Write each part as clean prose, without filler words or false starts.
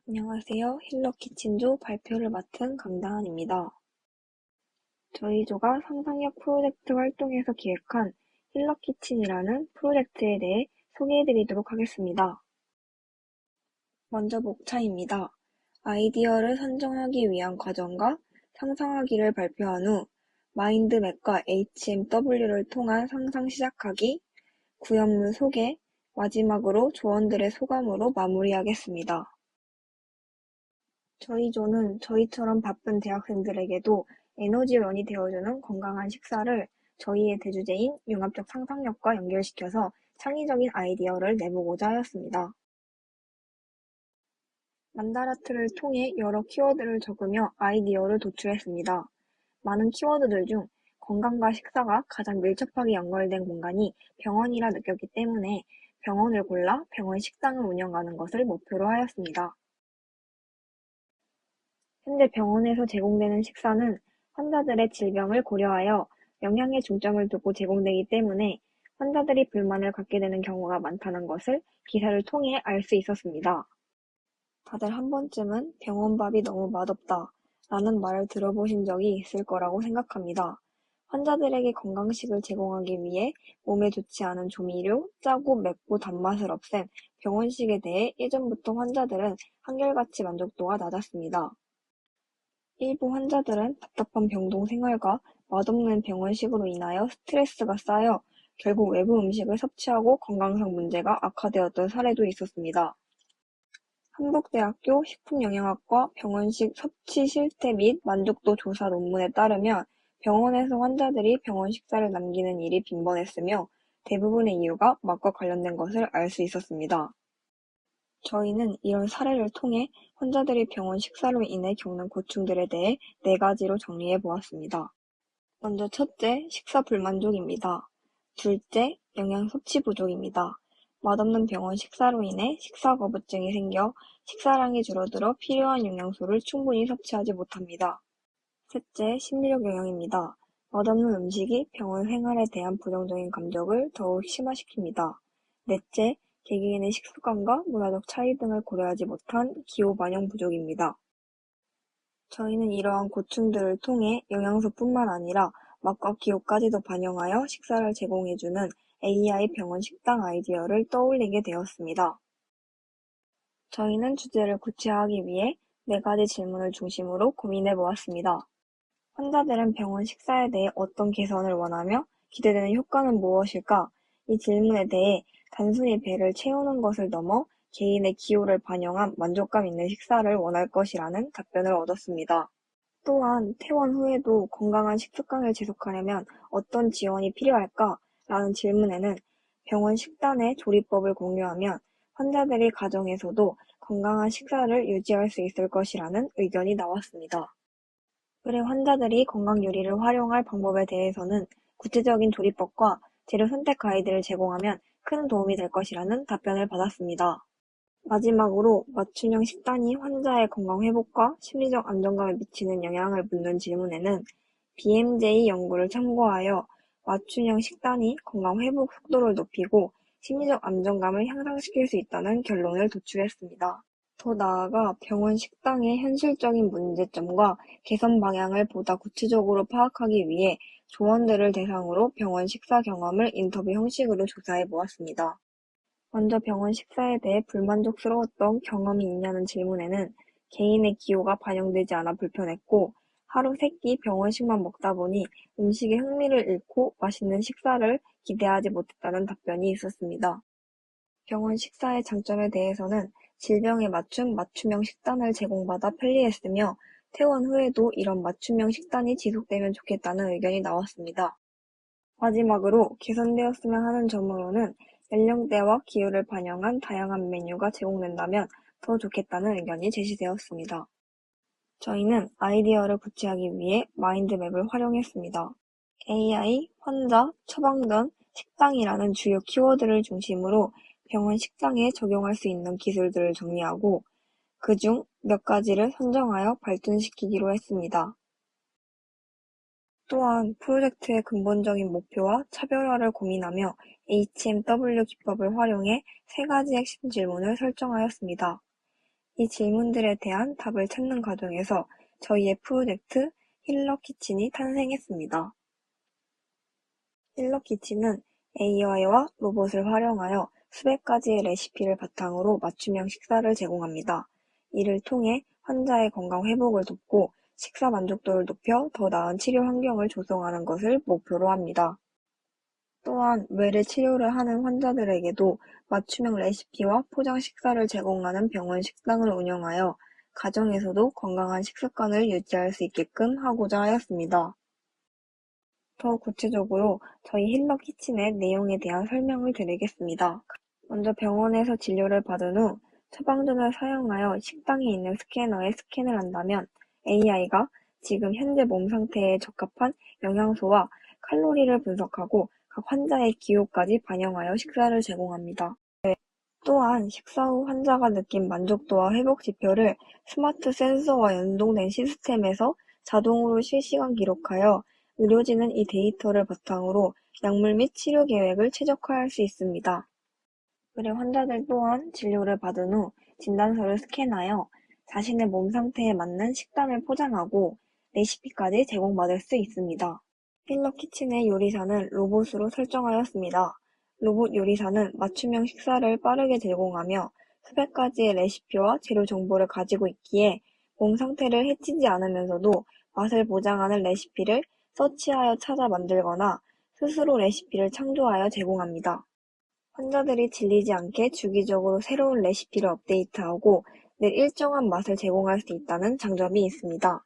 안녕하세요. 힐러키친조 발표를 맡은 강다한입니다. 저희 조가 상상력 프로젝트 활동에서 기획한 힐러키친이라는 프로젝트에 대해 소개해드리도록 하겠습니다. 먼저 목차입니다. 아이디어를 선정하기 위한 과정과 상상하기를 발표한 후 마인드맵과 HMW를 통한 상상 시작하기, 구현물 소개, 마지막으로 조원들의 소감으로 마무리하겠습니다. 저희 조는 저희처럼 바쁜 대학생들에게도 에너지원이 되어주는 건강한 식사를 저희의 대주제인 융합적 상상력과 연결시켜서 창의적인 아이디어를 내보고자 하였습니다. 만다라트를 통해 여러 키워드를 적으며 아이디어를 도출했습니다. 많은 키워드들 중 건강과 식사가 가장 밀접하게 연결된 공간이 병원이라 느꼈기 때문에 병원을 골라 병원 식당을 운영하는 것을 목표로 하였습니다. 현재 병원에서 제공되는 식사는 환자들의 질병을 고려하여 영양에 중점을 두고 제공되기 때문에 환자들이 불만을 갖게 되는 경우가 많다는 것을 기사를 통해 알 수 있었습니다. 다들 한 번쯤은 병원밥이 너무 맛없다 라는 말을 들어보신 적이 있을 거라고 생각합니다. 환자들에게 건강식을 제공하기 위해 몸에 좋지 않은 조미료, 짜고 맵고 단맛을 없앤 병원식에 대해 예전부터 환자들은 한결같이 만족도가 낮았습니다. 일부 환자들은 답답한 병동 생활과 맛없는 병원식으로 인하여 스트레스가 쌓여 결국 외부 음식을 섭취하고 건강상 문제가 악화되었던 사례도 있었습니다. 한국대학교 식품영양학과 병원식 섭취 실태 및 만족도 조사 논문에 따르면 병원에서 환자들이 병원 식사를 남기는 일이 빈번했으며 대부분의 이유가 맛과 관련된 것을 알 수 있었습니다. 저희는 이런 사례를 통해 환자들이 병원 식사로 인해 겪는 고충들에 대해 4가지로 정리해 보았습니다. 먼저 첫째, 식사 불만족입니다. 둘째, 영양 섭취 부족입니다. 맛없는 병원 식사로 인해 식사 거부증이 생겨 식사량이 줄어들어 필요한 영양소를 충분히 섭취하지 못합니다. 셋째, 심리적 영향입니다. 맛없는 음식이 병원 생활에 대한 부정적인 감정을 더욱 심화시킵니다. 넷째, 개개인의 식습관과 문화적 차이 등을 고려하지 못한 기호 반영 부족입니다. 저희는 이러한 고충들을 통해 영양소뿐만 아니라 맛과 기호까지도 반영하여 식사를 제공해주는 AI 병원 식당 아이디어를 떠올리게 되었습니다. 저희는 주제를 구체화하기 위해 4가지 질문을 중심으로 고민해 보았습니다. 환자들은 병원 식사에 대해 어떤 개선을 원하며 기대되는 효과는 무엇일까? 이 질문에 대해 단순히 배를 채우는 것을 넘어 개인의 기호를 반영한 만족감 있는 식사를 원할 것이라는 답변을 얻었습니다. 또한 퇴원 후에도 건강한 식습관을 지속하려면 어떤 지원이 필요할까? 라는 질문에는 병원 식단의 조리법을 공유하면 환자들이 가정에서도 건강한 식사를 유지할 수 있을 것이라는 의견이 나왔습니다. 의뢰 환자들이 건강 요리를 활용할 방법에 대해서는 구체적인 조리법과 재료 선택 가이드를 제공하면 큰 도움이 될 것이라는 답변을 받았습니다. 마지막으로 맞춤형 식단이 환자의 건강 회복과 심리적 안정감에 미치는 영향을 묻는 질문에는 BMJ 연구를 참고하여 맞춤형 식단이 건강 회복 속도를 높이고 심리적 안정감을 향상시킬 수 있다는 결론을 도출했습니다. 더 나아가 병원 식당의 현실적인 문제점과 개선 방향을 보다 구체적으로 파악하기 위해 조원들을 대상으로 병원 식사 경험을 인터뷰 형식으로 조사해 보았습니다. 먼저 병원 식사에 대해 불만족스러웠던 경험이 있냐는 질문에는 개인의 기호가 반영되지 않아 불편했고 하루 3끼 병원식만 먹다 보니 음식에 흥미를 잃고 맛있는 식사를 기대하지 못했다는 답변이 있었습니다. 병원 식사의 장점에 대해서는 질병에 맞춘 맞춤형 식단을 제공받아 편리했으며 퇴원 후에도 이런 맞춤형 식단이 지속되면 좋겠다는 의견이 나왔습니다. 마지막으로 개선되었으면 하는 점으로는 연령대와 기호를 반영한 다양한 메뉴가 제공된다면 더 좋겠다는 의견이 제시되었습니다. 저희는 아이디어를 구체하기 위해 마인드맵을 활용했습니다. AI, 환자, 처방전, 식당이라는 주요 키워드를 중심으로 병원 식당에 적용할 수 있는 기술들을 정리하고 그중 몇 가지를 선정하여 발전시키기로 했습니다. 또한 프로젝트의 근본적인 목표와 차별화를 고민하며 HMW 기법을 활용해 3가지 핵심 질문을 설정하였습니다. 이 질문들에 대한 답을 찾는 과정에서 저희의 프로젝트 힐러키친이 탄생했습니다. 힐러키친은 AI와 로봇을 활용하여 수백 가지의 레시피를 바탕으로 맞춤형 식사를 제공합니다. 이를 통해 환자의 건강 회복을 돕고 식사 만족도를 높여 더 나은 치료 환경을 조성하는 것을 목표로 합니다. 또한 뇌를 치료를 하는 환자들에게도 맞춤형 레시피와 포장 식사를 제공하는 병원 식당을 운영하여 가정에서도 건강한 식습관을 유지할 수 있게끔 하고자 하였습니다. 더 구체적으로 저희 힐러 키친의 내용에 대한 설명을 드리겠습니다. 먼저 병원에서 진료를 받은 후 처방전을 사용하여 식당에 있는 스캐너에 스캔을 한다면 AI가 지금 현재 몸 상태에 적합한 영양소와 칼로리를 분석하고 각 환자의 기호까지 반영하여 식사를 제공합니다. 또한 식사 후 환자가 느낀 만족도와 회복 지표를 스마트 센서와 연동된 시스템에서 자동으로 실시간 기록하여 의료진은 이 데이터를 바탕으로 약물 및 치료 계획을 최적화할 수 있습니다. 의료 환자들 또한 진료를 받은 후 진단서를 스캔하여 자신의 몸 상태에 맞는 식단을 포장하고 레시피까지 제공받을 수 있습니다. 힐러 키친의 요리사는 로봇으로 설정하였습니다. 로봇 요리사는 맞춤형 식사를 빠르게 제공하며 수백 가지의 레시피와 재료 정보를 가지고 있기에 몸 상태를 해치지 않으면서도 맛을 보장하는 레시피를 서치하여 찾아 만들거나 스스로 레시피를 창조하여 제공합니다. 환자들이 질리지 않게 주기적으로 새로운 레시피를 업데이트하고 늘 일정한 맛을 제공할 수 있다는 장점이 있습니다.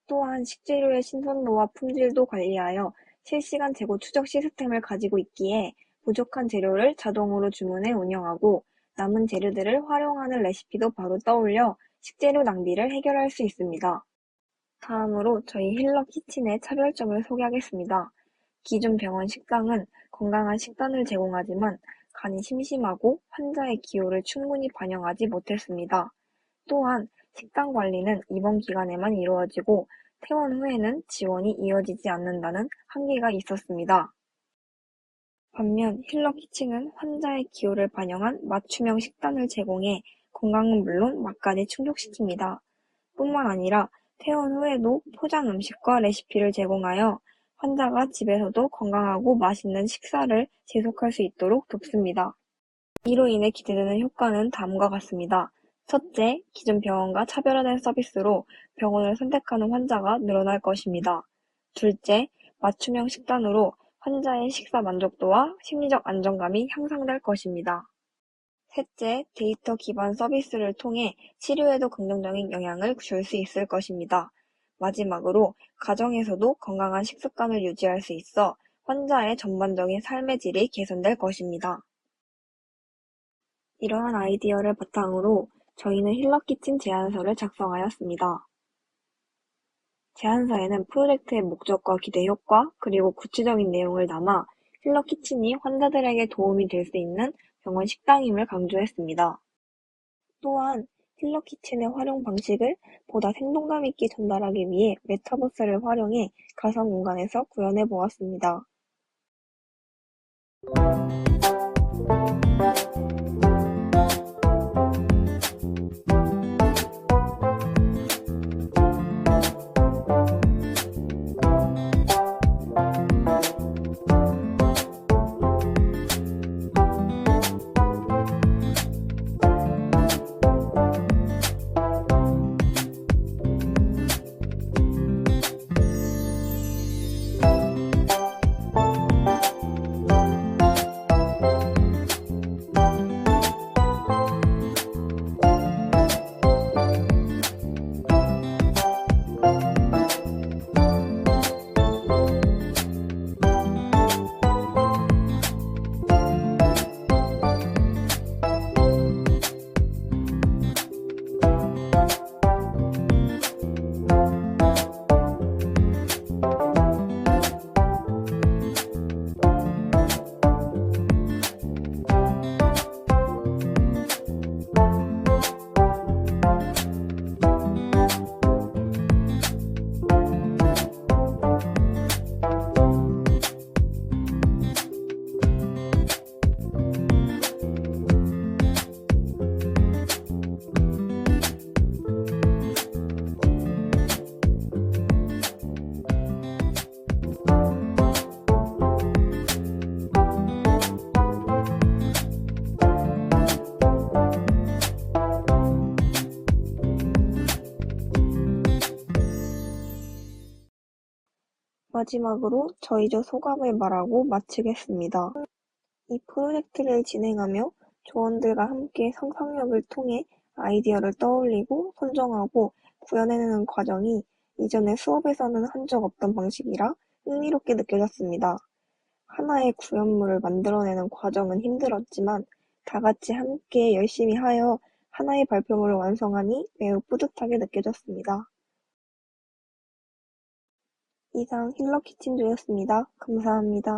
또한 식재료의 신선도와 품질도 관리하여 실시간 재고 추적 시스템을 가지고 있기에 부족한 재료를 자동으로 주문해 운영하고 남은 재료들을 활용하는 레시피도 바로 떠올려 식재료 낭비를 해결할 수 있습니다. 다음으로 저희 힐러 키친의 차별점을 소개하겠습니다. 기존 병원 식당은 건강한 식단을 제공하지만 간이 심심하고 환자의 기호를 충분히 반영하지 못했습니다. 또한 식당 관리는 입원 기간에만 이루어지고 퇴원 후에는 지원이 이어지지 않는다는 한계가 있었습니다. 반면 힐러 키친은 환자의 기호를 반영한 맞춤형 식단을 제공해 건강은 물론 맛까지 충족시킵니다. 뿐만 아니라 퇴원 후에도 포장 음식과 레시피를 제공하여 환자가 집에서도 건강하고 맛있는 식사를 지속할 수 있도록 돕습니다. 이로 인해 기대되는 효과는 다음과 같습니다. 첫째, 기존 병원과 차별화된 서비스로 병원을 선택하는 환자가 늘어날 것입니다. 둘째, 맞춤형 식단으로 환자의 식사 만족도와 심리적 안정감이 향상될 것입니다. 셋째, 데이터 기반 서비스를 통해 치료에도 긍정적인 영향을 줄 수 있을 것입니다. 마지막으로 가정에서도 건강한 식습관을 유지할 수 있어 환자의 전반적인 삶의 질이 개선될 것입니다. 이러한 아이디어를 바탕으로 저희는 힐러키친 제안서를 작성하였습니다. 제안서에는 프로젝트의 목적과 기대 효과, 그리고 구체적인 내용을 담아 힐러키친이 환자들에게 도움이 될 수 있는 병원 식당임을 강조했습니다. 또한 힐러키친의 활용 방식을 보다 생동감 있게 전달하기 위해 메타버스를 활용해 가상 공간에서 구현해 보았습니다. 마지막으로 저희저 소감을 말하고 마치겠습니다. 이 프로젝트를 진행하며 조원들과 함께 상상력을 통해 아이디어를 떠올리고 선정하고 구현해내는 과정이 이전에 수업에서는 한 적 없던 방식이라 흥미롭게 느껴졌습니다. 하나의 구현물을 만들어내는 과정은 힘들었지만 다 같이 함께 열심히 하여 하나의 발표물을 완성하니 매우 뿌듯하게 느껴졌습니다. 이상 힐러키친조였습니다. 감사합니다.